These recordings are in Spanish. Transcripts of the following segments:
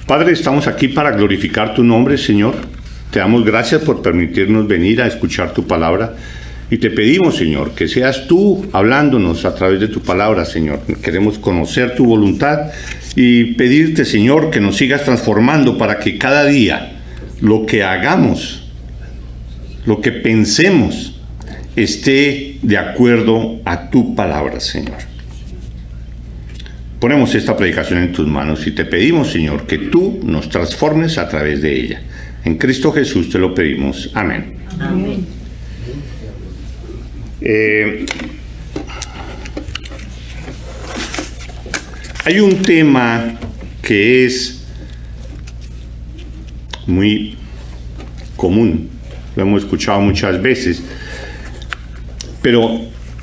Padre, estamos aquí para glorificar tu nombre, Señor. Te damos gracias por permitirnos venir a escuchar tu palabra y te pedimos, Señor, que seas tú hablándonos a través de tu palabra, Señor. Queremos conocer tu voluntad y pedirte, Señor, que nos sigas transformando para que cada día lo que hagamos, lo que pensemos, esté de acuerdo a tu palabra, Señor. Ponemos esta predicación en tus manos y te pedimos, Señor, que tú nos transformes a través de ella. En Cristo Jesús te lo pedimos. Amén. Amén. Hay un tema que es muy común, lo hemos escuchado muchas veces, pero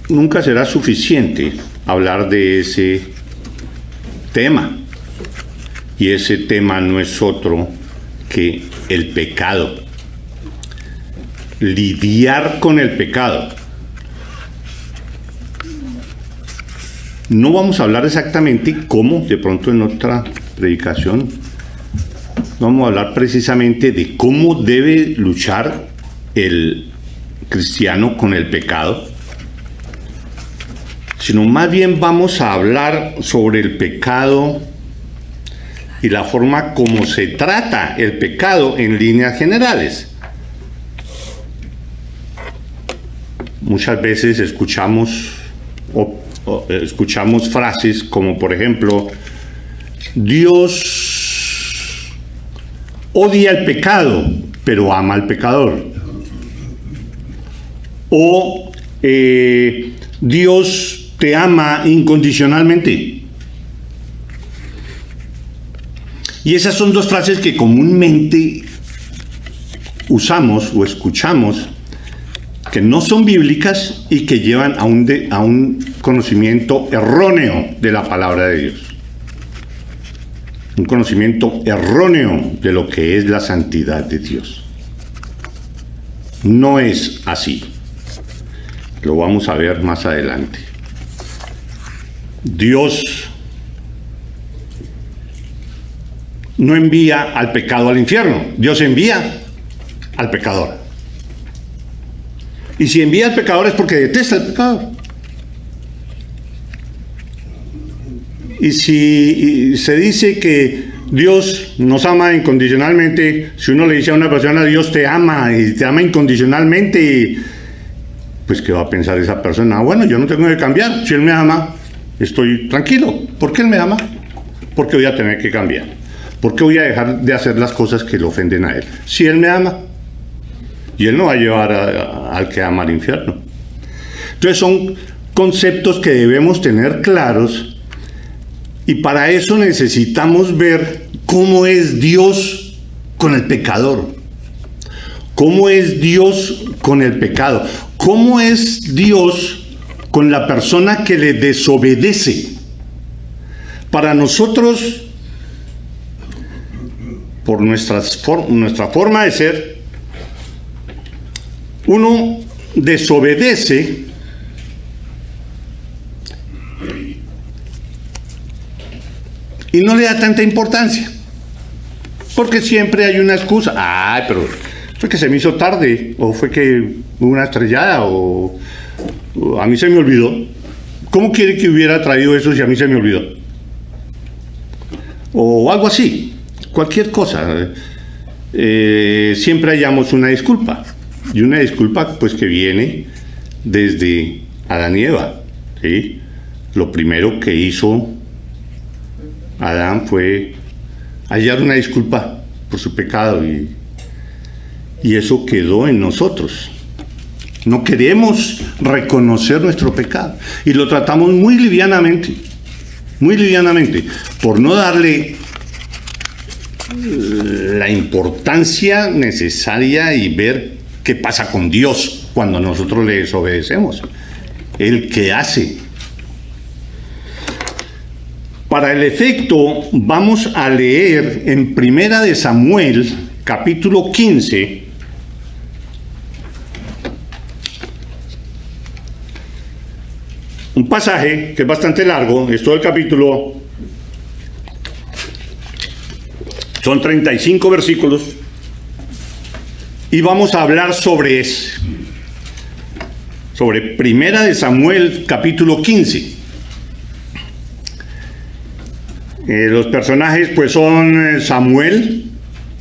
nunca será suficiente hablar de ese tema. Y ese tema no es otro que el pecado. Lidiar con el pecado. No vamos a hablar exactamente cómo, de pronto en otra predicación, vamos a hablar precisamente de cómo debe luchar el cristiano con el pecado, sino más bien vamos a hablar sobre el pecado y la forma como se trata el pecado en líneas generales. Muchas veces escuchamos frases como, por ejemplo, Dios odia el pecado, pero ama al pecador. O Dios te ama incondicionalmente. Y esas son dos frases que comúnmente usamos o escuchamos, que no son bíblicas y que llevan a un conocimiento erróneo de la palabra de Dios. Un conocimiento erróneo de lo que es la santidad de Dios. No es así. Lo vamos a ver más adelante. Dios no envía al pecado al infierno. Dios envía al pecador. Y si envía al pecador es porque detesta al pecador. Y si se dice que Dios nos ama incondicionalmente, si uno le dice a una persona Dios te ama y te ama incondicionalmente, pues ¿qué va a pensar esa persona? Bueno, yo no tengo que cambiar. Si Él me ama, estoy tranquilo. ¿Por qué Él me ama? Porque voy a tener que cambiar. ¿Por qué voy a dejar de hacer las cosas que le ofenden a Él? Si Él me ama. Y Él no va a llevar al que ama al infierno. Entonces son conceptos que debemos tener claros, y para eso necesitamos ver cómo es Dios con el pecador. ¿Cómo es Dios con el pecado? ¿Cómo es Dios con la persona que le desobedece? Para nosotros, por nuestra forma de ser, uno desobedece y no le da tanta importancia, porque siempre hay una excusa. Ay, pero fue que se me hizo tarde, o fue que hubo una estrellada, o a mí se me olvidó. ¿Cómo quiere que hubiera traído eso si a mí se me olvidó? O algo así, cualquier cosa. Siempre hallamos una disculpa, y una disculpa pues que viene desde Adán y Eva, ¿sí? Lo primero que hizo Adán fue hallar una disculpa por su pecado, y eso quedó en nosotros. No queremos reconocer nuestro pecado y lo tratamos muy livianamente, por no darle la importancia necesaria y ver qué pasa con Dios cuando nosotros le desobedecemos. ¿El qué hace? Para el efecto, vamos a leer en Primera de Samuel, capítulo 15, un pasaje que es bastante largo, es todo el capítulo, son 35 versículos, y vamos a hablar sobre Primera de Samuel, capítulo 15. Los personajes pues son Samuel,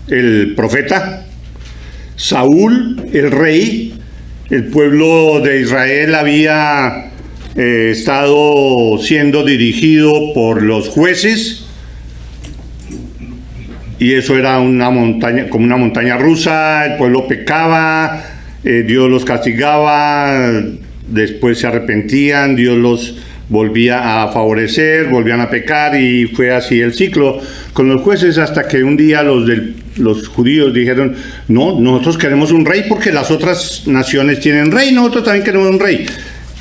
el profeta, Saúl, el rey. El pueblo de Israel había estado siendo dirigido por los jueces, y eso era una montaña, como una montaña rusa. El pueblo pecaba, Dios los castigaba, después se arrepentían, Dios los volvía a favorecer, volvían a pecar, y fue así el ciclo con los jueces, hasta que un día los judíos dijeron: no, nosotros queremos un rey porque las otras naciones tienen rey, nosotros también queremos un rey.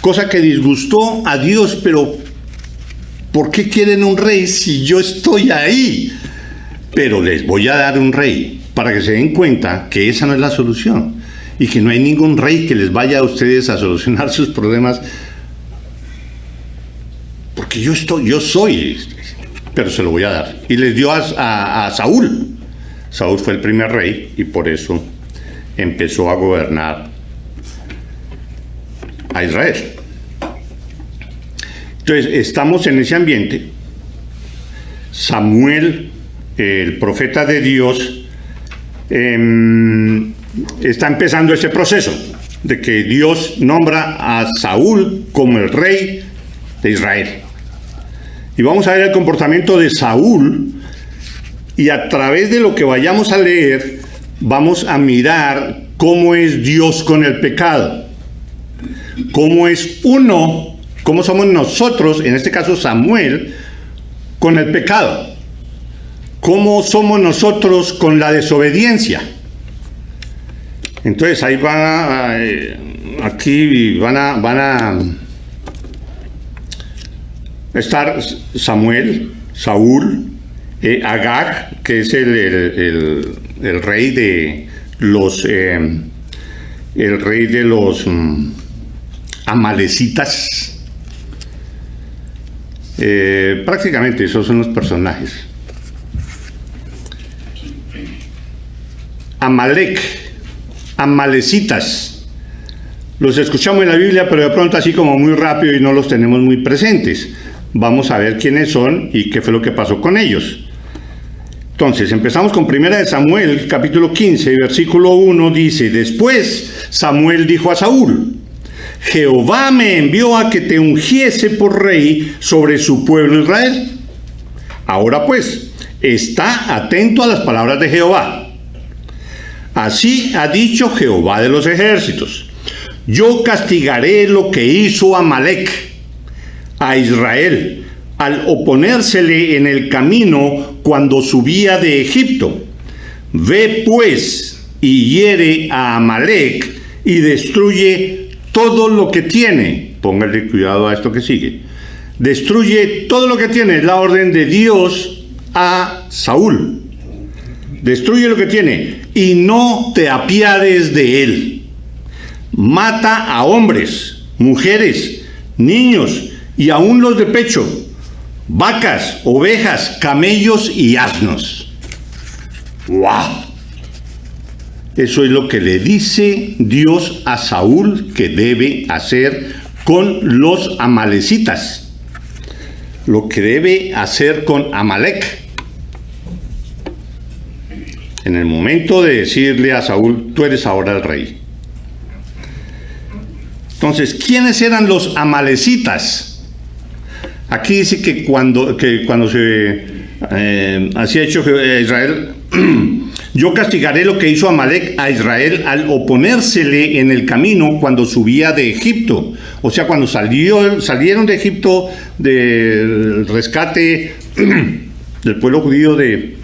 Cosa que disgustó a Dios, pero ¿por qué quieren un rey si yo estoy ahí? Pero les voy a dar un rey, para que se den cuenta que esa no es la solución, y que no hay ningún rey que les vaya a ustedes a solucionar sus problemas, porque yo soy, pero se lo voy a dar. Y les dio a Saúl. Saúl fue el primer rey, y por eso empezó a gobernar a Israel. Entonces, estamos en ese ambiente. Samuel, el profeta de Dios, está empezando ese proceso de que Dios nombra a Saúl como el rey de Israel. Y vamos a ver el comportamiento de Saúl, y a través de lo que vayamos a leer vamos a mirar cómo es Dios con el pecado, cómo somos nosotros, en este caso Samuel, con el pecado, cómo somos nosotros con la desobediencia. Entonces ahí aquí van a estar Samuel, Saúl, Agag, que es el rey de los amalecitas. Prácticamente esos son los personajes. Amalec, amalecitas. Los escuchamos en la Biblia, pero de pronto así como muy rápido y no los tenemos muy presentes. Vamos a ver quiénes son y qué fue lo que pasó con ellos. Entonces, empezamos con Primera de Samuel, capítulo 15, versículo 1, dice: Después Samuel dijo a Saúl: Jehová me envió a que te ungiese por rey sobre su pueblo Israel. Ahora pues, está atento a las palabras de Jehová. Así ha dicho Jehová de los ejércitos: Yo castigaré lo que hizo Amalec a Israel al oponérsele en el camino cuando subía de Egipto. Ve pues y hiere a Amalec y destruye todo lo que tiene. Póngale cuidado a esto que sigue. Destruye todo lo que tiene. Es la orden de Dios a Saúl. Destruye lo que tiene y no te apiades de él. Mata a hombres, mujeres, niños y aún los de pecho, vacas, ovejas, camellos y asnos. ¡Wow! Eso es lo que le dice Dios a Saúl que debe hacer con los amalecitas. Lo que debe hacer con Amalec. En el momento de decirle a Saúl: tú eres ahora el rey. Entonces, ¿quiénes eran los amalecitas? Aquí dice que cuando se hacía hecho Israel, yo castigaré lo que hizo Amalec a Israel al oponérsele en el camino cuando subía de Egipto. O sea, cuando salieron de Egipto, del rescate del pueblo judío de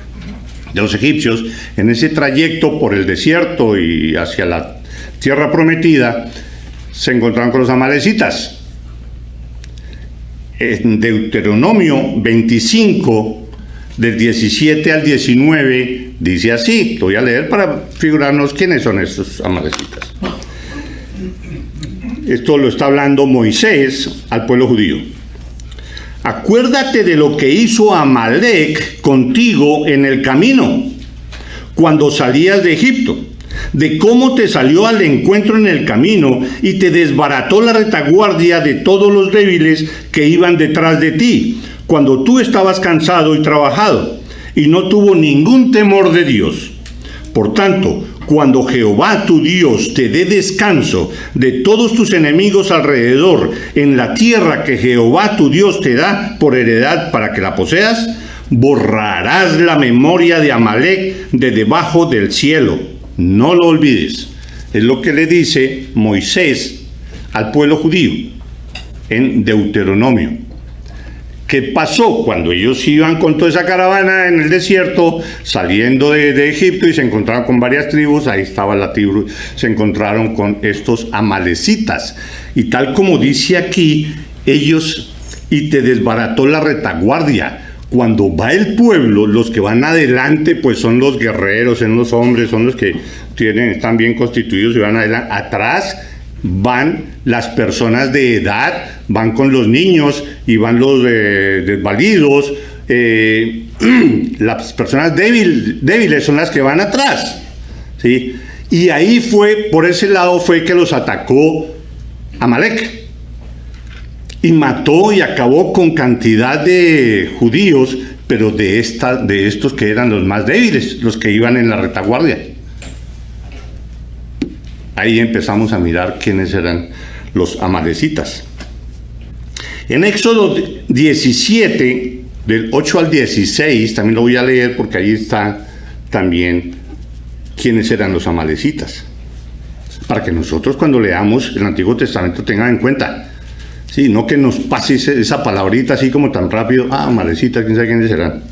los egipcios, en ese trayecto por el desierto y hacia la tierra prometida, se encontraron con los amalecitas. En Deuteronomio 25, del 17 al 19, dice así. Lo voy a leer para figurarnos quiénes son estos amalecitas. esto lo está hablando Moisés al pueblo judío. Acuérdate de lo que hizo Amalek contigo en el camino, cuando salías de Egipto, de cómo te salió al encuentro en el camino y te desbarató la retaguardia de todos los débiles que iban detrás de ti, cuando tú estabas cansado y trabajado, y no tuvo ningún temor de Dios. Por tanto, cuando Jehová tu Dios te dé descanso de todos tus enemigos alrededor en la tierra que Jehová tu Dios te da por heredad para que la poseas, borrarás la memoria de Amalek de debajo del cielo. No lo olvides. Es lo que le dice Moisés al pueblo judío en Deuteronomio. ¿Qué pasó cuando ellos iban con toda esa caravana en el desierto, saliendo de Egipto y se encontraron con varias tribus? Ahí estaba la tribu, se encontraron con estos amalecitas. Y tal como dice aquí, ellos, y te desbarató la retaguardia. Cuando va el pueblo, los que van adelante, pues son los guerreros, son los hombres, son los que están bien constituidos y van adelante. Atrás van las personas de edad, van con los niños y van los desvalidos. Las personas débiles son las que van atrás, ¿sí? Y ahí fue, por ese lado fue que los atacó Amalek. Y mató y acabó con cantidad de judíos, pero de estos que eran los más débiles, los que iban en la retaguardia. Ahí empezamos a mirar quiénes eran los amalecitas. En Éxodo 17, del 8 al 16, también lo voy a leer porque ahí está también quiénes eran los amalecitas. Para que nosotros cuando leamos el Antiguo Testamento tengan en cuenta. Sí, no que nos pase esa palabrita así como tan rápido. Amalecitas, quién sabe quiénes serán.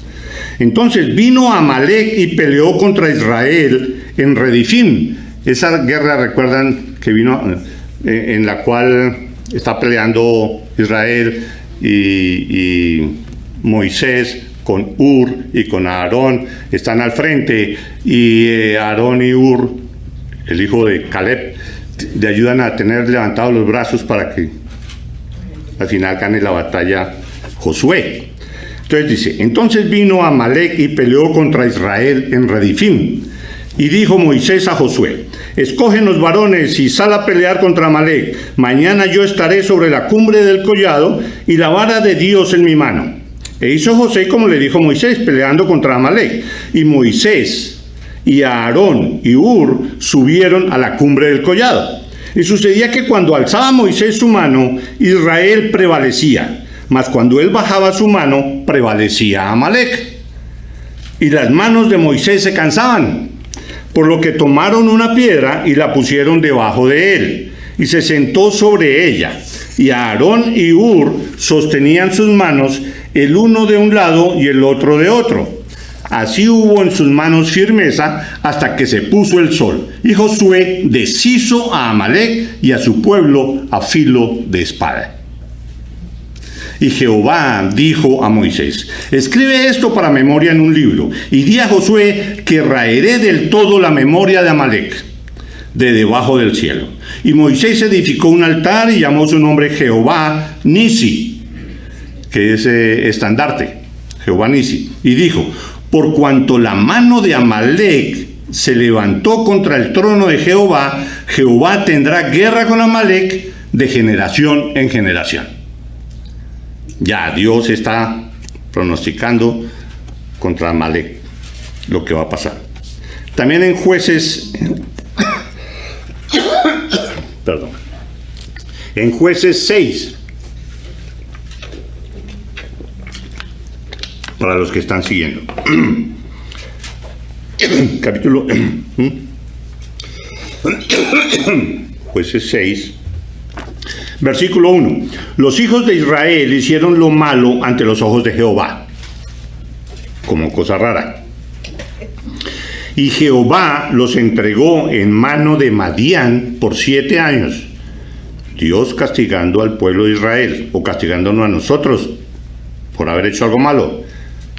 Entonces vino Amalek y peleó contra Israel en Redifim. Esa guerra, recuerdan, que vino en la cual está peleando Israel y Moisés con Ur y con Aarón. Están al frente y Aarón y Ur, el hijo de Caleb, le ayudan a tener levantados los brazos para que al final gane la batalla Josué. Entonces dice, entonces vino Amalek y peleó contra Israel en Redifim. Y dijo Moisés a Josué, escógenos varones y sal a pelear contra Amalek. Mañana yo estaré sobre la cumbre del collado y la vara de Dios en mi mano. E hizo José como le dijo Moisés, peleando contra Amalek. Y Moisés y Aarón y Ur subieron a la cumbre del collado. Y sucedía que cuando alzaba Moisés su mano, Israel prevalecía, mas cuando él bajaba su mano, prevalecía Amalek. Y las manos de Moisés se cansaban, por lo que tomaron una piedra y la pusieron debajo de él, y se sentó sobre ella. Y Aarón y Ur sostenían sus manos, el uno de un lado y el otro de otro. Así hubo en sus manos firmeza hasta que se puso el sol. Y Josué deshizo a Amalek y a su pueblo a filo de espada. Y Jehová dijo a Moisés, escribe esto para memoria en un libro, y di a Josué que raeré del todo la memoria de Amalek de debajo del cielo. Y Moisés edificó un altar y llamó su nombre Jehová Nisi, que es estandarte, Jehová Nisi. Y dijo, por cuanto la mano de Amalek se levantó contra el trono de Jehová, Jehová tendrá guerra con Amalek de generación en generación. Ya Dios está pronosticando contra Amalek lo que va a pasar. También en Jueces, en Jueces 6, para los que están siguiendo. Capítulo Jueces 6, versículo 1. Los hijos de Israel hicieron lo malo ante los ojos de Jehová, como cosa rara. Y Jehová los entregó en mano de Madián por 7 años. Dios castigando al pueblo de Israel, o castigándonos a nosotros por haber hecho algo malo.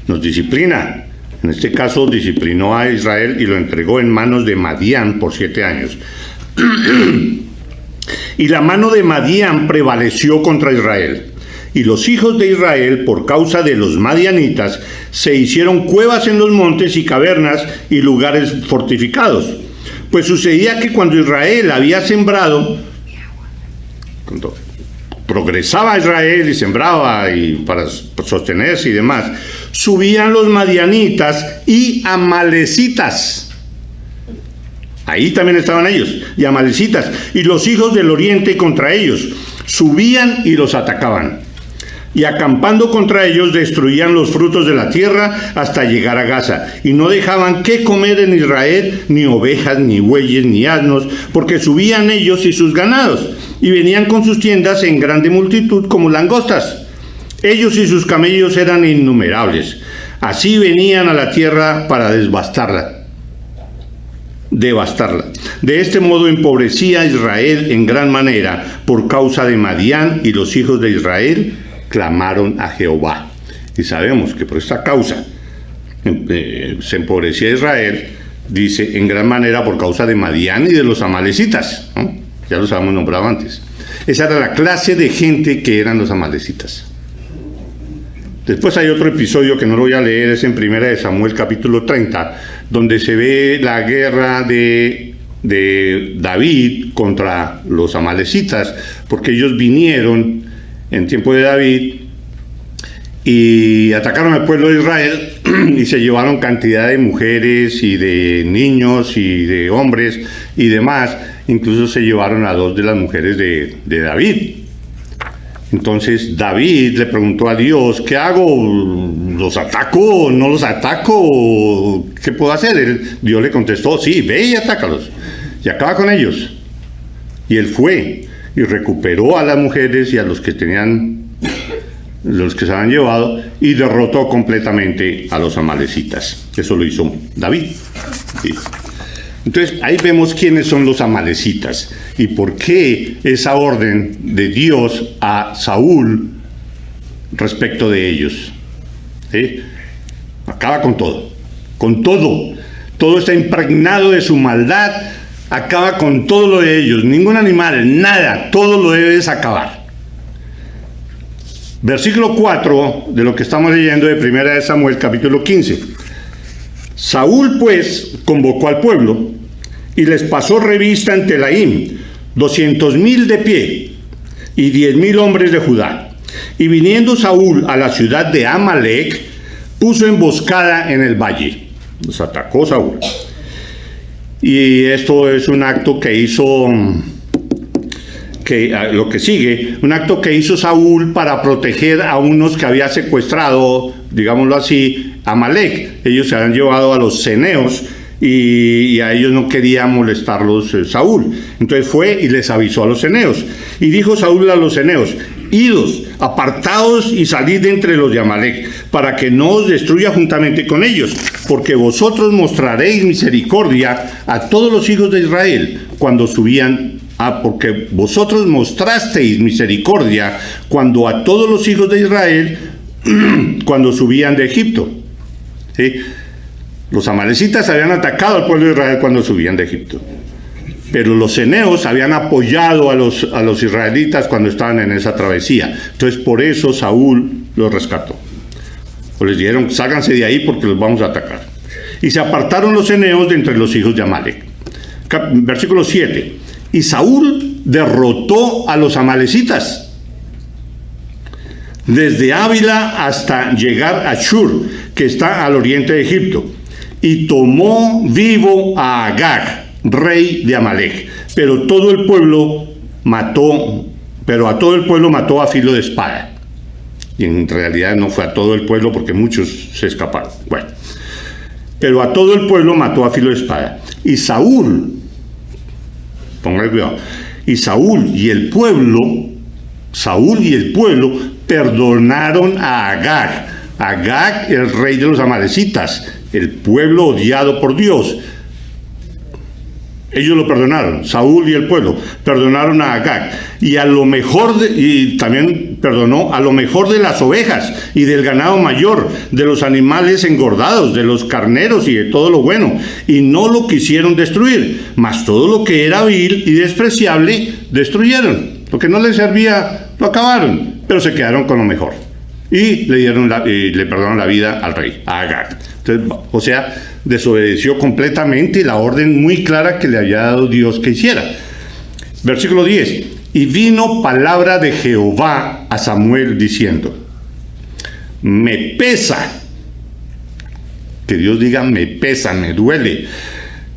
Nos disciplina. En este caso disciplinó a Israel y lo entregó en manos de Madián por 7 años. Y la mano de Madián prevaleció contra Israel. Y los hijos de Israel, por causa de los madianitas, se hicieron cuevas en los montes y cavernas y lugares fortificados. Pues sucedía que cuando Israel había sembrado, cuando progresaba Israel y sembraba y para sostenerse y demás, subían los madianitas y amalecitas. Ahí también estaban ellos, y amalecitas, y los hijos del oriente contra ellos. Subían y los atacaban. Y acampando contra ellos destruían los frutos de la tierra hasta llegar a Gaza. Y no dejaban qué comer en Israel, ni ovejas, ni bueyes, ni asnos, porque subían ellos y sus ganados. Y venían con sus tiendas en grande multitud como langostas. Ellos y sus camellos eran innumerables. Así venían a la tierra para devastarla. De este modo empobrecía a Israel en gran manera por causa de Madián, y los hijos de Israel clamaron a Jehová. Y sabemos que por esta causa se empobrecía Israel, dice, en gran manera por causa de Madián y de los amalecitas, ¿no? Ya los habíamos nombrado antes. Esa era la clase de gente que eran los amalecitas. Después hay otro episodio que no lo voy a leer, es en 1 Samuel capítulo 30, donde se ve la guerra de David contra los amalecitas, porque ellos vinieron en tiempo de David y atacaron al pueblo de Israel y se llevaron cantidad de mujeres y de niños y de hombres y demás. Incluso se llevaron a 2 de las mujeres de David. Entonces David le preguntó a Dios, ¿qué hago? ¿Los ataco? ¿No los ataco? ¿Qué puedo hacer? Dios le contestó, sí, ve y atácalos y acaba con ellos. Y él fue y recuperó a las mujeres y a los que se habían llevado, y derrotó completamente a los amalecitas. Eso lo hizo David. Sí. Entonces ahí vemos quiénes son los amalecitas y por qué esa orden de Dios a Saúl respecto de ellos. ¿Sí? Acaba con todo, todo está impregnado de su maldad, acaba con todo lo de ellos, ningún animal, nada, todo lo debes acabar. Versículo 4 de lo que estamos leyendo de 1 Samuel capítulo 15. Saúl pues convocó al pueblo y les pasó revista en Telaim, 200,000 de pie y 10,000 hombres de Judá. Y viniendo Saúl a la ciudad de Amalec, puso emboscada en el valle. Los atacó Saúl. Y esto es un acto que hizo, lo que sigue, un acto que hizo Saúl para proteger a unos que había secuestrado, digámoslo así, Amalec. Ellos se habían llevado a los ceneos y a ellos no quería molestarlos Saúl. Entonces fue y les avisó a los ceneos. Y dijo Saúl a los ceneos, idos, apartaos y salid de entre los de Amalec, para que no os destruya juntamente con ellos, porque vosotros mostraréis misericordia a todos los hijos de Israel cuando subían, porque vosotros mostrasteis misericordia cuando a todos los hijos de Israel cuando subían de Egipto. ¿Sí? Los amalecitas habían atacado al pueblo de Israel cuando subían de Egipto, pero los ceneos habían apoyado a los israelitas cuando estaban en esa travesía. Entonces por eso Saúl los rescató. O les dijeron, ságanse de ahí porque los vamos a atacar. Y se apartaron los ceneos de entre los hijos de Amalec. Versículo 7. Y Saúl derrotó a los amalecitas desde Ávila hasta llegar a Shur, que está al oriente de Egipto, y tomó vivo a Agag, rey de Amalec, pero a todo el pueblo mató a filo de espada. Y en realidad no fue a todo el pueblo porque muchos se escaparon. Bueno, pero a todo el pueblo mató a filo de espada. Y Saúl, póngale cuidado, y Saúl y el pueblo perdonaron a Agag, el rey de los amalecitas, el pueblo odiado por Dios. Ellos lo perdonaron, Saúl y el pueblo perdonaron a Agag, y también perdonó a lo mejor de las ovejas y del ganado mayor, de los animales engordados, de los carneros y de todo lo bueno, y no lo quisieron destruir, mas todo lo que era vil y despreciable destruyeron. Lo que no les servía, lo acabaron, pero se quedaron con lo mejor. Y le perdonaron la vida al rey, a Agag. Entonces, o sea, desobedeció completamente la orden muy clara que le había dado Dios que hiciera. Versículo 10. Y vino palabra de Jehová a Samuel diciendo: me pesa, que Dios diga me pesa, me duele.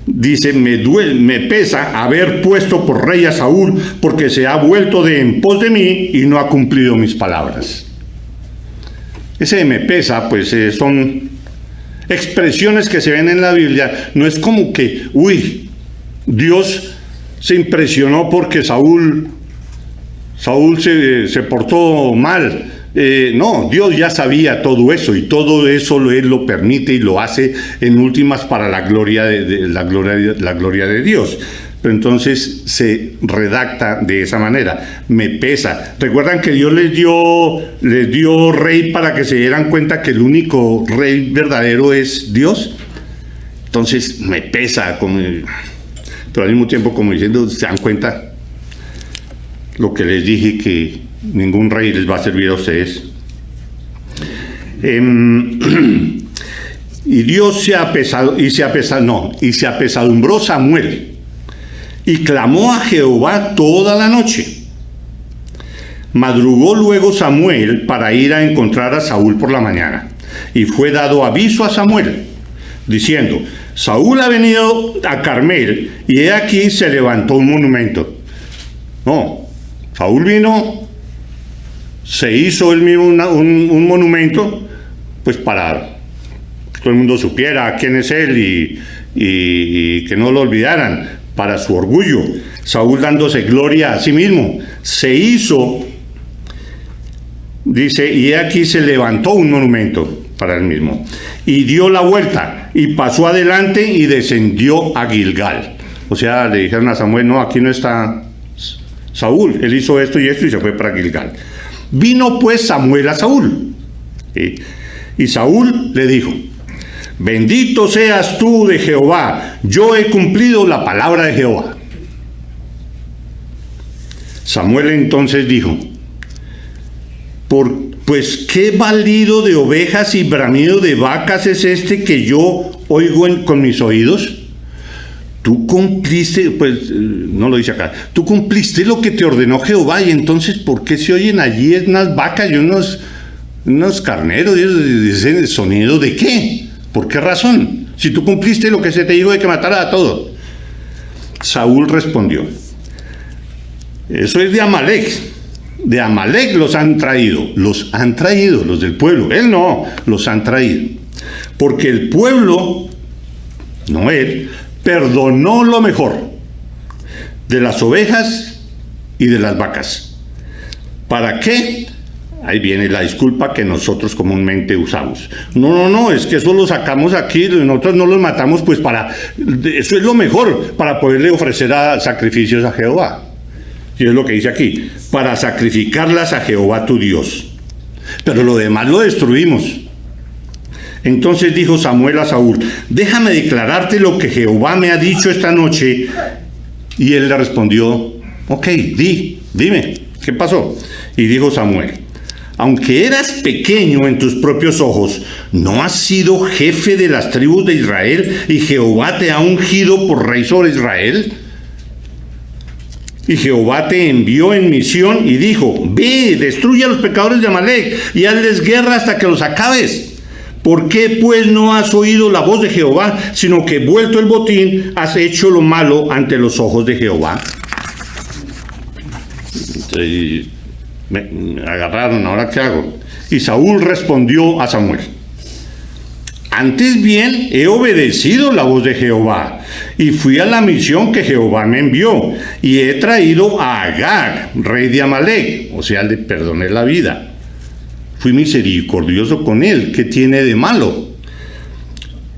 Dice, me pesa haber puesto por rey a Saúl, porque se ha vuelto de en pos de mí y no ha cumplido mis palabras. Ese me pesa, pues son expresiones que se ven en la Biblia. No es como que, Dios se impresionó porque Saúl se portó mal. No, Dios ya sabía todo eso, y todo eso Él lo permite y lo hace en últimas para la gloria de Dios. Pero entonces se redacta de esa manera: me pesa. ¿Recuerdan que Dios les dio rey para que se dieran cuenta que el único rey verdadero es Dios? Entonces me pesa, pero al mismo tiempo como diciendo, ¿se dan cuenta lo que les dije, que ningún rey les va a servir a ustedes? Y Dios se apesadumbró Samuel y clamó a Jehová toda la noche. Madrugó luego Samuel para ir a encontrar a Saúl por la mañana, y fue dado aviso a Samuel, diciendo: Saúl ha venido a Carmel, y he aquí se levantó un monumento. No, Saúl vino, se hizo él mismo un monumento, pues para que todo el mundo supiera quién es él y que no lo olvidaran, para su orgullo. Saúl dándose gloria a sí mismo, se hizo, dice, y aquí se levantó un monumento para él mismo, y dio la vuelta, y pasó adelante y descendió a Gilgal. O sea, le dijeron a Samuel: no, aquí no está Saúl, él hizo esto y se fue para Gilgal. Vino pues Samuel a Saúl, ¿sí? Y Saúl le dijo: bendito seas tú de Jehová, yo he cumplido la palabra de Jehová. Samuel entonces dijo: pues qué balido de ovejas y bramido de vacas es este que yo oigo con mis oídos. Tú cumpliste, pues no lo dice acá, tú cumpliste lo que te ordenó Jehová, y entonces ¿por qué se oyen allí unas vacas y unos carneros? ¿Y ese sonido de qué? ¿Por qué razón? Si tú cumpliste lo que se te dijo de que matara a todos. Saúl respondió: eso es de Amalek. De Amalek los han traído los del pueblo. Él no, los han traído. Porque el pueblo, no él, perdonó lo mejor de las ovejas y de las vacas. ¿Para qué? Ahí viene la disculpa que nosotros comúnmente usamos. No, es que eso lo sacamos aquí, nosotros no los matamos, pues eso es lo mejor, para poderle ofrecer sacrificios a Jehová. Y es lo que dice aquí: para sacrificarlas a Jehová tu Dios. Pero lo demás lo destruimos. Entonces dijo Samuel a Saúl: déjame declararte lo que Jehová me ha dicho esta noche. Y él le respondió: ok, dime, ¿qué pasó? Y dijo Samuel: aunque eras pequeño en tus propios ojos, ¿no has sido jefe de las tribus de Israel, y Jehová te ha ungido por rey sobre Israel? Y Jehová te envió en misión y dijo: ve, destruye a los pecadores de Amalek y hazles guerra hasta que los acabes. ¿Por qué pues no has oído la voz de Jehová, sino que vuelto el botín has hecho lo malo ante los ojos de Jehová? Entonces, me agarraron, ¿ahora qué hago? Y Saúl respondió a Samuel: antes bien he obedecido la voz de Jehová, y fui a la misión que Jehová me envió, y he traído a Agag, rey de Amalek, o sea, le perdoné la vida. Fui misericordioso con él, ¿qué tiene de malo?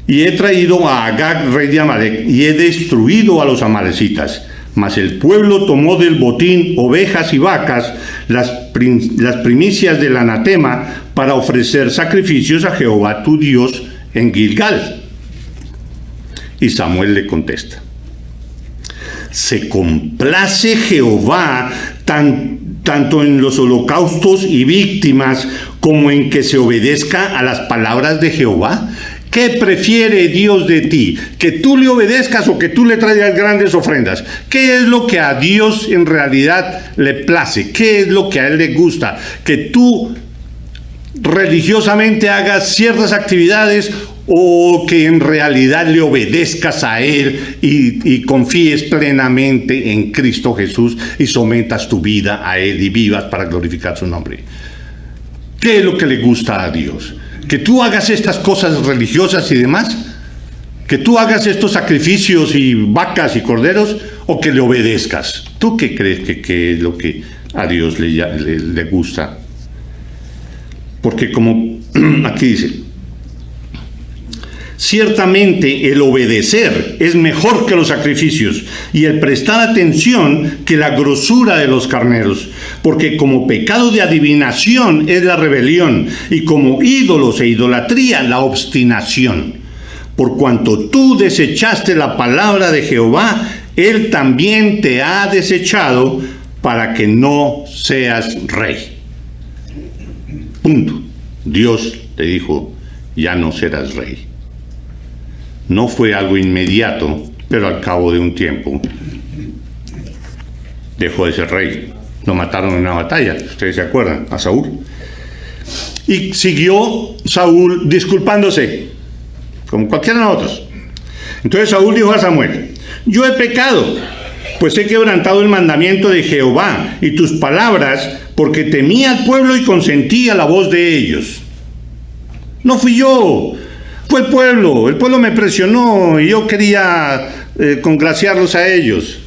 Y he traído a Agag, rey de Amalek, y he destruido a los amalecitas. Mas el pueblo tomó del botín ovejas y vacas, las primicias del anatema, para ofrecer sacrificios a Jehová tu Dios en Gilgal. Y Samuel le contesta: se complace Jehová tanto en los holocaustos y víctimas como en que se obedezca a las palabras de Jehová. ¿Qué prefiere Dios de ti? ¿Que tú le obedezcas o que tú le traigas grandes ofrendas? ¿Qué es lo que a Dios en realidad le place? ¿Qué es lo que a Él le gusta? ¿Que tú religiosamente hagas ciertas actividades o que en realidad le obedezcas a Él y confíes plenamente en Cristo Jesús y sometas tu vida a Él y vivas para glorificar su nombre? ¿Qué es lo que le gusta a Dios? ¿Que tú hagas estas cosas religiosas y demás? ¿Que tú hagas estos sacrificios y vacas y corderos? ¿O que le obedezcas? ¿Tú qué crees que es lo que a Dios le gusta? Porque como aquí dice, ciertamente el obedecer es mejor que los sacrificios y el prestar atención que la grosura de los carneros, porque como pecado de adivinación es la rebelión y como ídolos e idolatría la obstinación. Por cuanto tú desechaste la palabra de Jehová, Él también te ha desechado para que no seas rey. Punto. Dios te dijo, ya no serás rey. No fue algo inmediato, pero al cabo de un tiempo dejó de ser rey. Lo mataron en una batalla, ustedes se acuerdan, a Saúl. Y siguió Saúl disculpándose, como cualquiera de nosotros. Entonces Saúl dijo a Samuel, yo he pecado, pues he quebrantado el mandamiento de Jehová y tus palabras, porque temía al pueblo y consentía la voz de ellos. No fui yo, fue el pueblo me presionó y yo quería congraciarlos a ellos.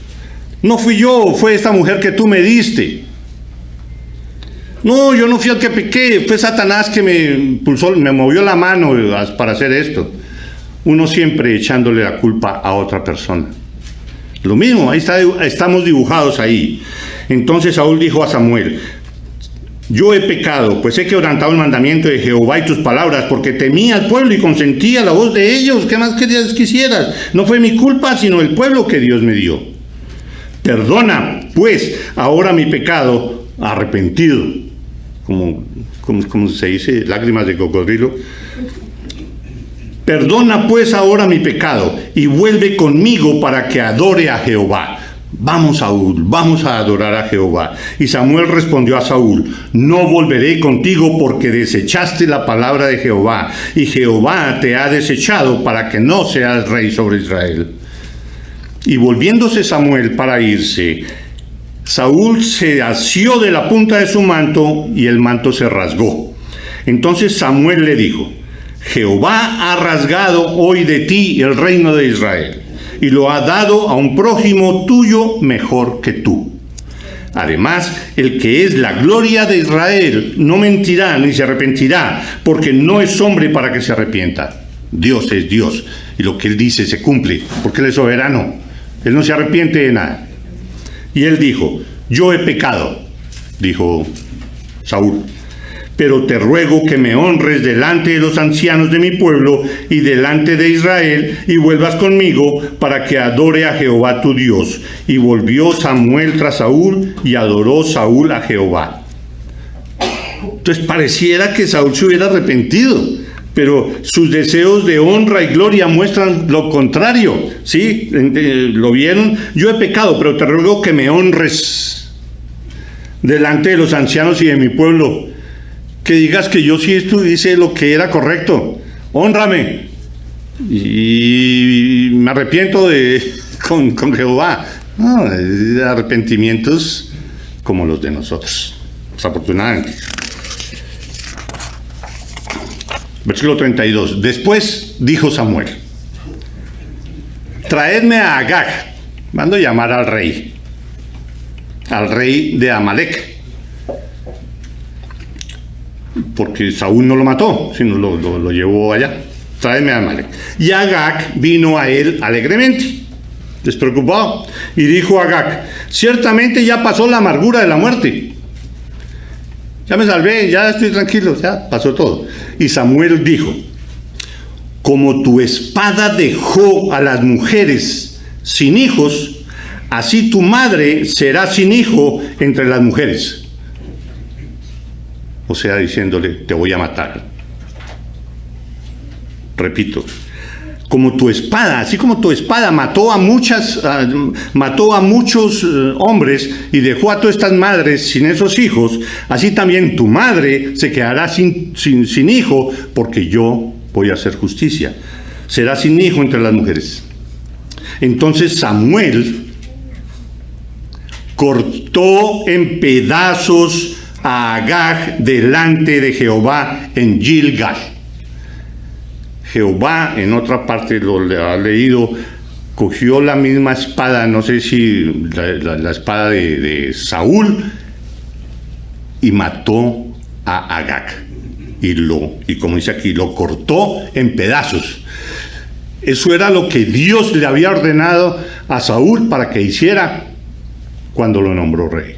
No fui yo, fue esta mujer que tú me diste. No, yo no fui el que pequé, fue Satanás que me impulsó, me movió la mano para hacer esto. Uno siempre echándole la culpa a otra persona. Lo mismo, ahí estamos dibujados ahí. Entonces Saúl dijo a Samuel, yo he pecado, pues he quebrantado el mandamiento de Jehová y tus palabras, porque temía al pueblo y consentía la voz de ellos. ¿Qué más quisieras? No fue mi culpa, sino el pueblo que Dios me dio. Perdona, pues, ahora mi pecado arrepentido. Como se dice, lágrimas de cocodrilo. Perdona, pues, ahora mi pecado y vuelve conmigo para que adore a Jehová. Vamos, Saúl, vamos a adorar a Jehová. Y Samuel respondió a Saúl, no volveré contigo porque desechaste la palabra de Jehová, y Jehová te ha desechado para que no seas rey sobre Israel. Y volviéndose Samuel para irse, Saúl se asió de la punta de su manto y el manto se rasgó. Entonces Samuel le dijo, Jehová ha rasgado hoy de ti el reino de Israel y lo ha dado a un prójimo tuyo mejor que tú. Además, el que es la gloria de Israel no mentirá ni se arrepentirá, porque no es hombre para que se arrepienta. Dios es Dios, y lo que Él dice se cumple, porque Él es soberano. Él no se arrepiente de nada. Y él dijo, yo he pecado, dijo Saúl, pero te ruego que me honres delante de los ancianos de mi pueblo y delante de Israel, y vuelvas conmigo para que adore a Jehová tu Dios. Y volvió Samuel tras Saúl, y adoró Saúl a Jehová. Entonces pareciera que Saúl se hubiera arrepentido, pero sus deseos de honra y gloria muestran lo contrario. ¿Sí? ¿Lo vieron? Yo he pecado, pero te ruego que me honres delante de los ancianos y de mi pueblo. Que digas que yo sí hice lo que era correcto. Hónrame. Y me arrepiento con Jehová. No, arrepentimientos como los de nosotros, desafortunadamente. Versículo 32. Después dijo Samuel, traedme a Agag. Mando llamar al rey de Amalek, porque Saúl no lo mató, sino lo llevó allá. Tráeme a Amalek. Y Agag vino a él alegremente, despreocupado, y dijo a Agag, ciertamente ya pasó la amargura de la muerte. Ya me salvé, ya estoy tranquilo, ya pasó todo. Y Samuel dijo, como tu espada dejó a las mujeres sin hijos, así tu madre será sin hijo entre las mujeres. O sea, diciéndole, te voy a matar. Repito, como tu espada, así como tu espada mató a muchos hombres y dejó a todas estas madres sin esos hijos, así también tu madre se quedará sin hijo, porque yo voy a hacer justicia. Será sin hijo entre las mujeres. Entonces Samuel cortó en pedazos a Agag delante de Jehová en Gilgal. Jehová, en otra parte lo ha leído, cogió la misma espada, no sé si la espada de Saúl, y mató a Agag. Y como dice aquí, lo cortó en pedazos. Eso era lo que Dios le había ordenado a Saúl para que hiciera cuando lo nombró rey.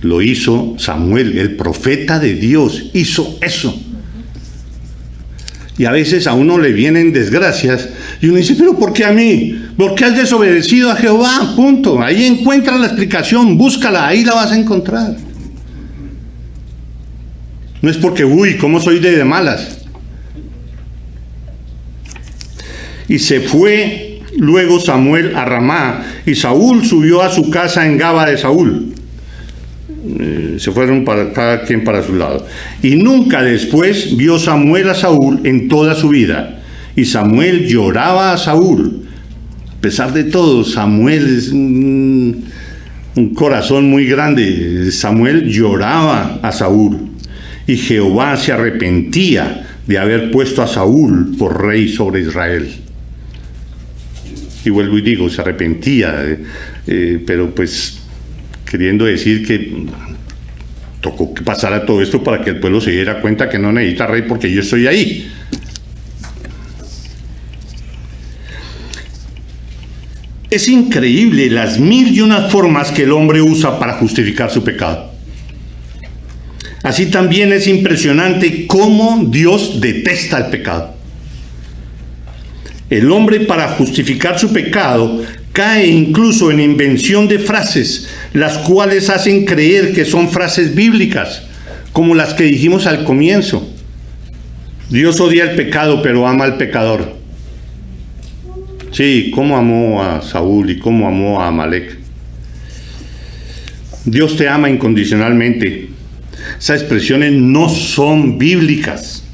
Lo hizo Samuel, el profeta de Dios, hizo eso. Y a veces a uno le vienen desgracias y uno dice, pero ¿por qué a mí? ¿Por qué has desobedecido a Jehová? Punto. Ahí encuentra la explicación, búscala, ahí la vas a encontrar. No es porque, ¿cómo soy de malas? Y se fue luego Samuel a Ramá, y Saúl subió a su casa en Gaba de Saúl. Se fueron cada quien para su lado. Y nunca después vio Samuel a Saúl en toda su vida. Y Samuel lloraba a Saúl. A pesar de todo, Samuel es un corazón muy grande. Samuel lloraba a Saúl. Y Jehová se arrepentía de haber puesto a Saúl por rey sobre Israel. Y vuelvo y digo, se arrepentía, pero pues queriendo decir que tocó que pasara todo esto para que el pueblo se diera cuenta que no necesita rey porque yo estoy ahí. Es increíble las 1001 formas que el hombre usa para justificar su pecado. Así también es impresionante cómo Dios detesta el pecado. El hombre, para justificar su pecado, cae incluso en invención de frases, las cuales hacen creer que son frases bíblicas, como las que dijimos al comienzo. Dios odia el pecado, pero ama al pecador. Sí, cómo amó a Saúl y cómo amó a Amalek. Dios te ama incondicionalmente. Esas expresiones no son bíblicas,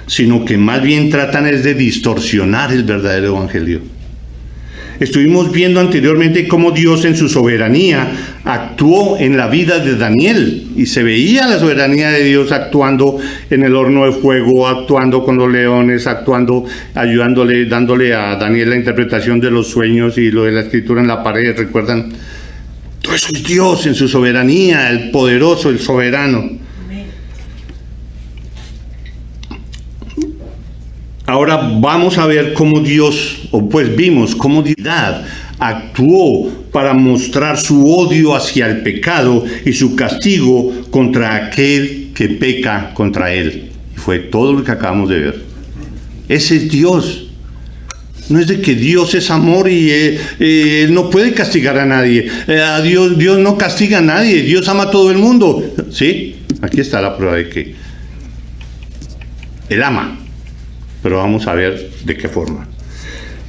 sino que más bien tratan es de distorsionar el verdadero evangelio. Estuvimos viendo anteriormente cómo Dios en su soberanía actuó en la vida de Daniel, y se veía la soberanía de Dios actuando en el horno de fuego, actuando con los leones, actuando, ayudándole, dándole a Daniel la interpretación de los sueños y lo de la escritura en la pared, ¿recuerdan? Todo eso es Dios en su soberanía, el poderoso, el soberano. Ahora vamos a ver cómo Dios, o pues vimos cómo Dios actuó para mostrar su odio hacia el pecado y su castigo contra aquel que peca contra él. Y fue todo lo que acabamos de ver. Ese es Dios. No es de que Dios es amor y Él no puede castigar a nadie. Dios no castiga a nadie. Dios ama a todo el mundo. ¿Sí? Aquí está la prueba de que Él ama. Pero vamos a ver de qué forma.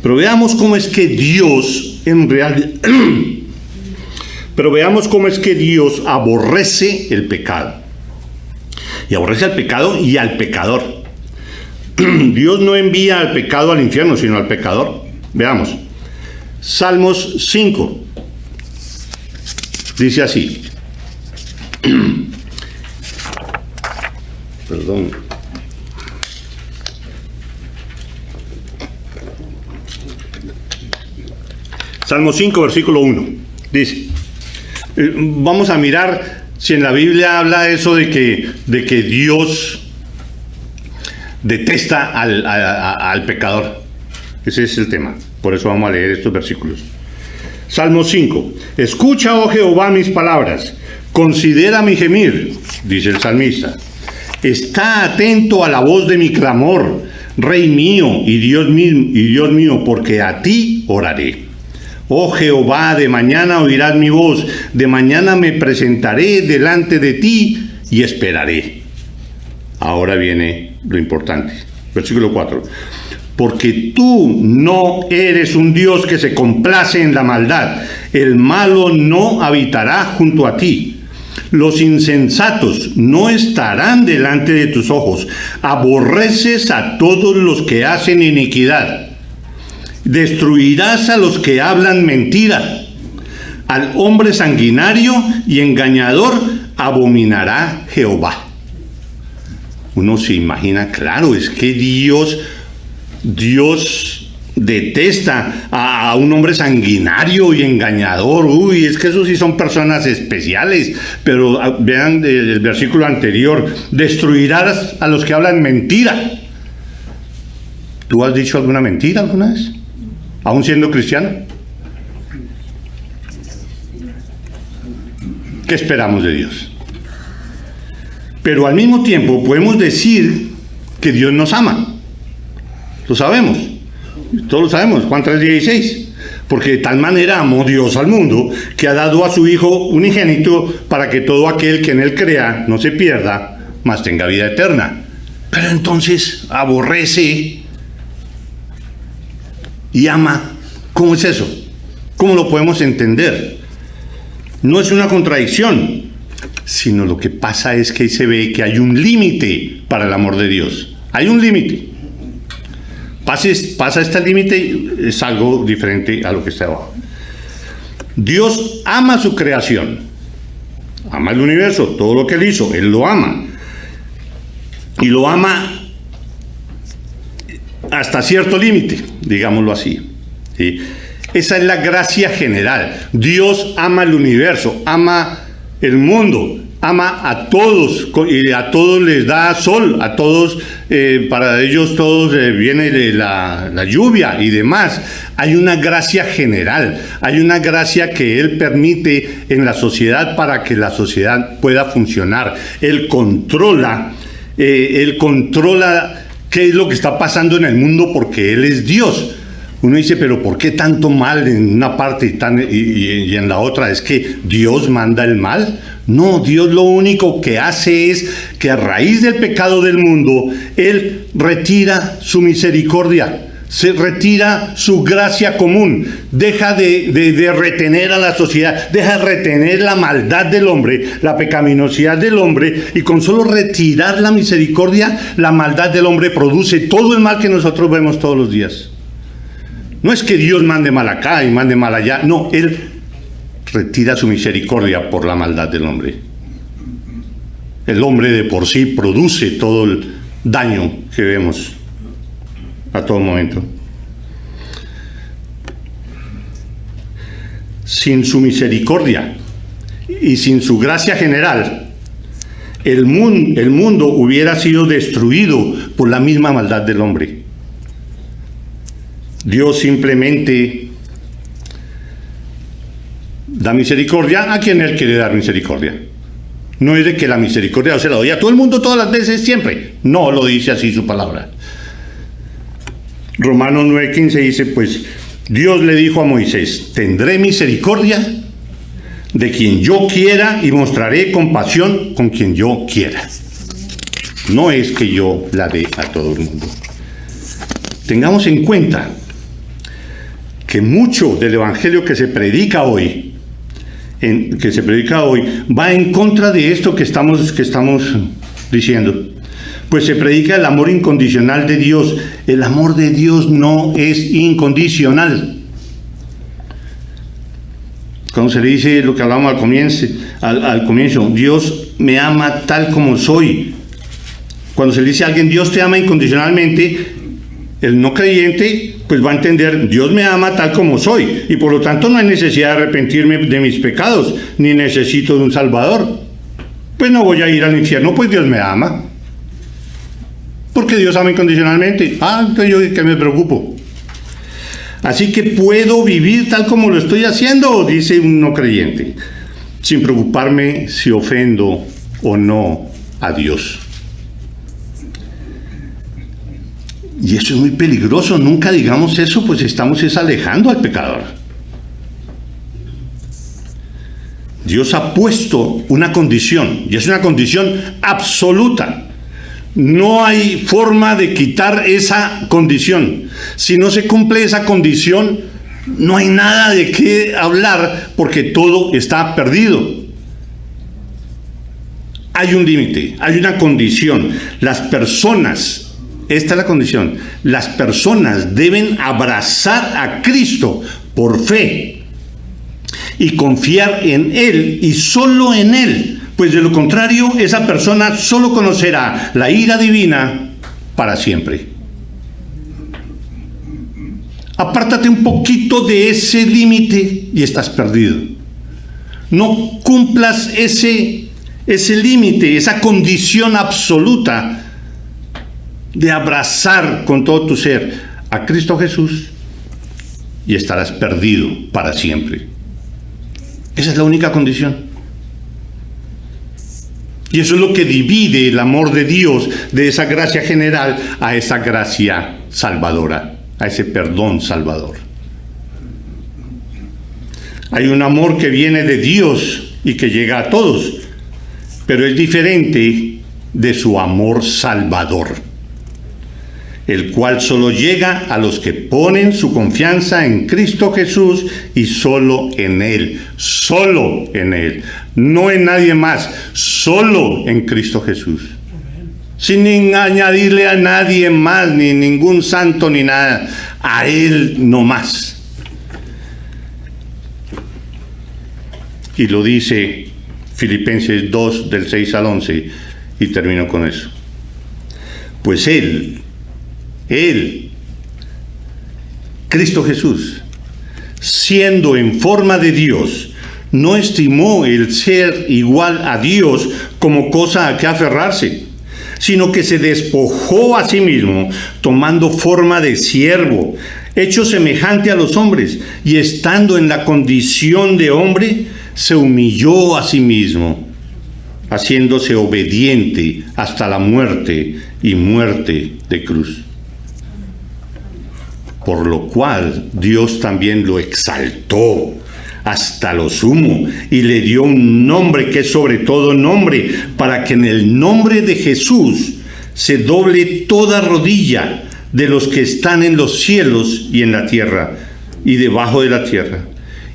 Pero veamos cómo es que Dios en realidad... Pero veamos cómo es que Dios aborrece el pecado. Y aborrece al pecado y al pecador. Dios no envía al pecado al infierno, sino al pecador. Veamos. Salmos 5. Dice así. Perdón. Salmo 5, versículo 1. Dice, vamos a mirar si en la Biblia habla eso de que Dios detesta al pecador. Ese es el tema. Por eso vamos a leer estos versículos. Salmo 5. Escucha, oh Jehová, mis palabras. Considera mi gemir, dice el salmista. Está atento a la voz de mi clamor, Rey mío y Dios mío, porque a ti oraré. Oh Jehová, de mañana oirás mi voz, de mañana me presentaré delante de ti y esperaré. Ahora viene lo importante. Versículo 4. Porque tú no eres un Dios que se complace en la maldad. El malo no habitará junto a ti. Los insensatos no estarán delante de tus ojos. Aborreces a todos los que hacen iniquidad. Destruirás a los que hablan mentira. Al hombre sanguinario y engañador abominará Jehová. Uno se imagina, claro, es que Dios detesta a un hombre sanguinario y engañador. Uy, es que esos sí son personas especiales. Pero vean el versículo anterior: destruirás a los que hablan mentira. ¿Tú has dicho alguna mentira alguna vez? ¿Aún siendo cristiano? ¿Qué esperamos de Dios? Pero al mismo tiempo podemos decir que Dios nos ama. Lo sabemos. Todos lo sabemos. Juan 3:16. Porque de tal manera amó Dios al mundo, que ha dado a su Hijo unigénito, para que todo aquel que en él crea no se pierda, mas tenga vida eterna. Pero entonces aborrece y ama. ¿Cómo es eso? ¿Cómo lo podemos entender? No es una contradicción, sino lo que pasa es que ahí se ve que hay un límite para el amor de Dios. Hay un límite. Pasa este límite, es algo diferente a lo que está abajo. Dios ama su creación, ama el universo, todo lo que Él hizo, Él lo ama. Y lo ama hasta cierto límite, digámoslo así. ¿Sí? Esa es la gracia general. Dios ama el universo, ama el mundo, ama a todos, y a todos les da sol, a todos, para ellos todos viene la lluvia y demás. Hay una gracia general, hay una gracia que Él permite en la sociedad para que la sociedad pueda funcionar. Él controla qué es lo que está pasando en el mundo porque Él es Dios. Uno dice, pero ¿por qué tanto mal en una parte y en la otra? ¿Es que Dios manda el mal? No, Dios lo único que hace es que a raíz del pecado del mundo, Él retira su misericordia, se retira su gracia común, deja de retener a la sociedad, deja de retener la maldad del hombre, la pecaminosidad del hombre, y con solo retirar la misericordia, la maldad del hombre produce todo el mal que nosotros vemos todos los días. No es que Dios mande mal acá y mande mal allá, no, Él retira su misericordia por la maldad del hombre. El hombre de por sí produce todo el daño que vemos a todo momento. Sin su misericordia y sin su gracia general, el mundo hubiera sido destruido por la misma maldad del hombre. Dios simplemente da misericordia a quien Él quiere dar misericordia. No es de que la misericordia se la doy a todo el mundo todas las veces, siempre. No lo dice así su palabra. Romanos 9:15 dice, pues Dios le dijo a Moisés, tendré misericordia de quien yo quiera y mostraré compasión con quien yo quiera. No es que yo la dé a todo el mundo. Tengamos en cuenta que mucho del evangelio que se predica hoy, va en contra de esto que estamos diciendo. Pues se predica el amor incondicional de Dios. El amor de Dios no es incondicional. Cuando se le dice lo que hablamos al comienzo, Dios me ama tal como soy. Cuando se le dice a alguien, Dios te ama incondicionalmente, el no creyente pues va a entender, Dios me ama tal como soy, y por lo tanto no hay necesidad de arrepentirme de mis pecados, ni necesito de un Salvador. Pues no voy a ir al infierno, pues Dios me ama. Porque Dios ama incondicionalmente. Entonces yo que me preocupo. Así que puedo vivir tal como lo estoy haciendo, dice un no creyente, sin preocuparme si ofendo o no a Dios. Y eso es muy peligroso. Nunca digamos eso, pues estamos alejando al pecador. Dios ha puesto una condición, y es una condición absoluta. No hay forma de quitar esa condición. Si no se cumple esa condición, no hay nada de qué hablar, porque todo está perdido. Hay un límite, hay una condición. Las personas, esta es la condición, las personas deben abrazar a Cristo por fe y confiar en Él y solo en Él, pues de lo contrario esa persona solo conocerá la ira divina para siempre. Apártate un poquito de ese límite y estás perdido. No cumplas ese límite, esa condición absoluta de abrazar con todo tu ser a Cristo Jesús y estarás perdido para siempre. Esa es la única condición. Y eso es lo que divide el amor de Dios de esa gracia general a esa gracia salvadora, a ese perdón salvador. Hay un amor que viene de Dios y que llega a todos, pero es diferente de su amor salvador, el cual solo llega a los que ponen su confianza en Cristo Jesús y solo en Él, no en nadie más, solo en Cristo Jesús, sin añadirle a nadie más, ni ningún santo ni nada, a Él no más. Y lo dice Filipenses 2, del 6 al 11, y termino con eso. Pues Él, Cristo Jesús, siendo en forma de Dios, no estimó el ser igual a Dios como cosa a que aferrarse, sino que se despojó a sí mismo, tomando forma de siervo, hecho semejante a los hombres, y estando en la condición de hombre, se humilló a sí mismo, haciéndose obediente hasta la muerte y muerte de cruz. Por lo cual Dios también lo exaltó hasta lo sumo y le dio un nombre que es sobre todo nombre, para que en el nombre de Jesús se doble toda rodilla de los que están en los cielos y en la tierra y debajo de la tierra,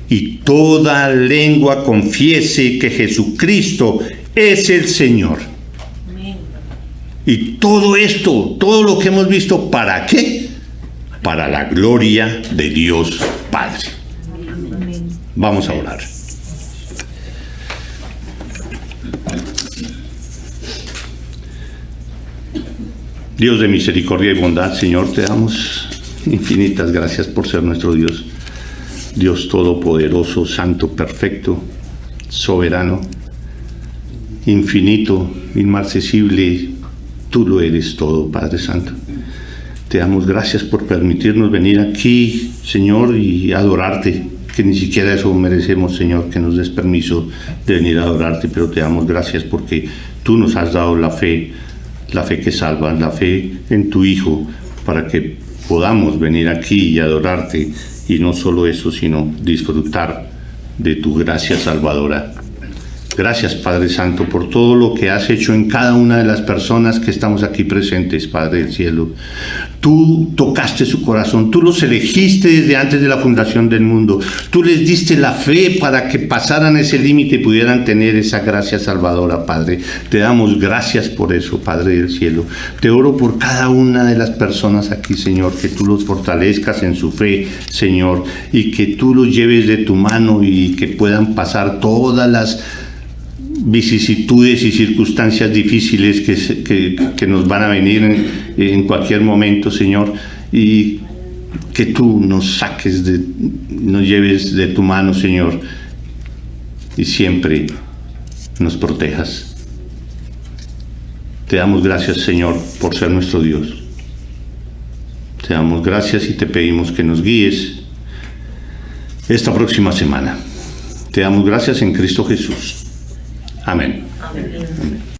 y toda lengua confiese que Jesucristo es el Señor. Y todo esto, todo lo que hemos visto, ¿para qué? Para la gloria de Dios Padre. Vamos a orar. Dios de misericordia y bondad, Señor, te damos infinitas gracias por ser nuestro Dios. Dios todopoderoso, santo, perfecto, soberano, infinito, inmarcesible, tú lo eres todo, Padre Santo. Te damos gracias por permitirnos venir aquí, Señor, y adorarte, que ni siquiera eso merecemos, Señor, que nos des permiso de venir a adorarte, pero te damos gracias porque tú nos has dado la fe que salva, la fe en tu Hijo, para que podamos venir aquí y adorarte, y no solo eso, sino disfrutar de tu gracia salvadora. Gracias, Padre Santo, por todo lo que has hecho en cada una de las personas que estamos aquí presentes, Padre del cielo. Tú tocaste su corazón, tú los elegiste desde antes de la fundación del mundo. Tú les diste la fe para que pasaran ese límite y pudieran tener esa gracia salvadora, Padre. Te damos gracias por eso, Padre del cielo. Te oro por cada una de las personas aquí, Señor, que tú los fortalezcas en su fe, Señor, y que tú los lleves de tu mano y que puedan pasar todas las vicisitudes y circunstancias difíciles que nos van a venir en cualquier momento, Señor, y que tú nos lleves de tu mano, Señor, y siempre nos protejas. Te damos gracias, Señor, por ser nuestro Dios. Te damos gracias y te pedimos que nos guíes esta próxima semana. Te damos gracias en Cristo Jesús. Amén. Amén.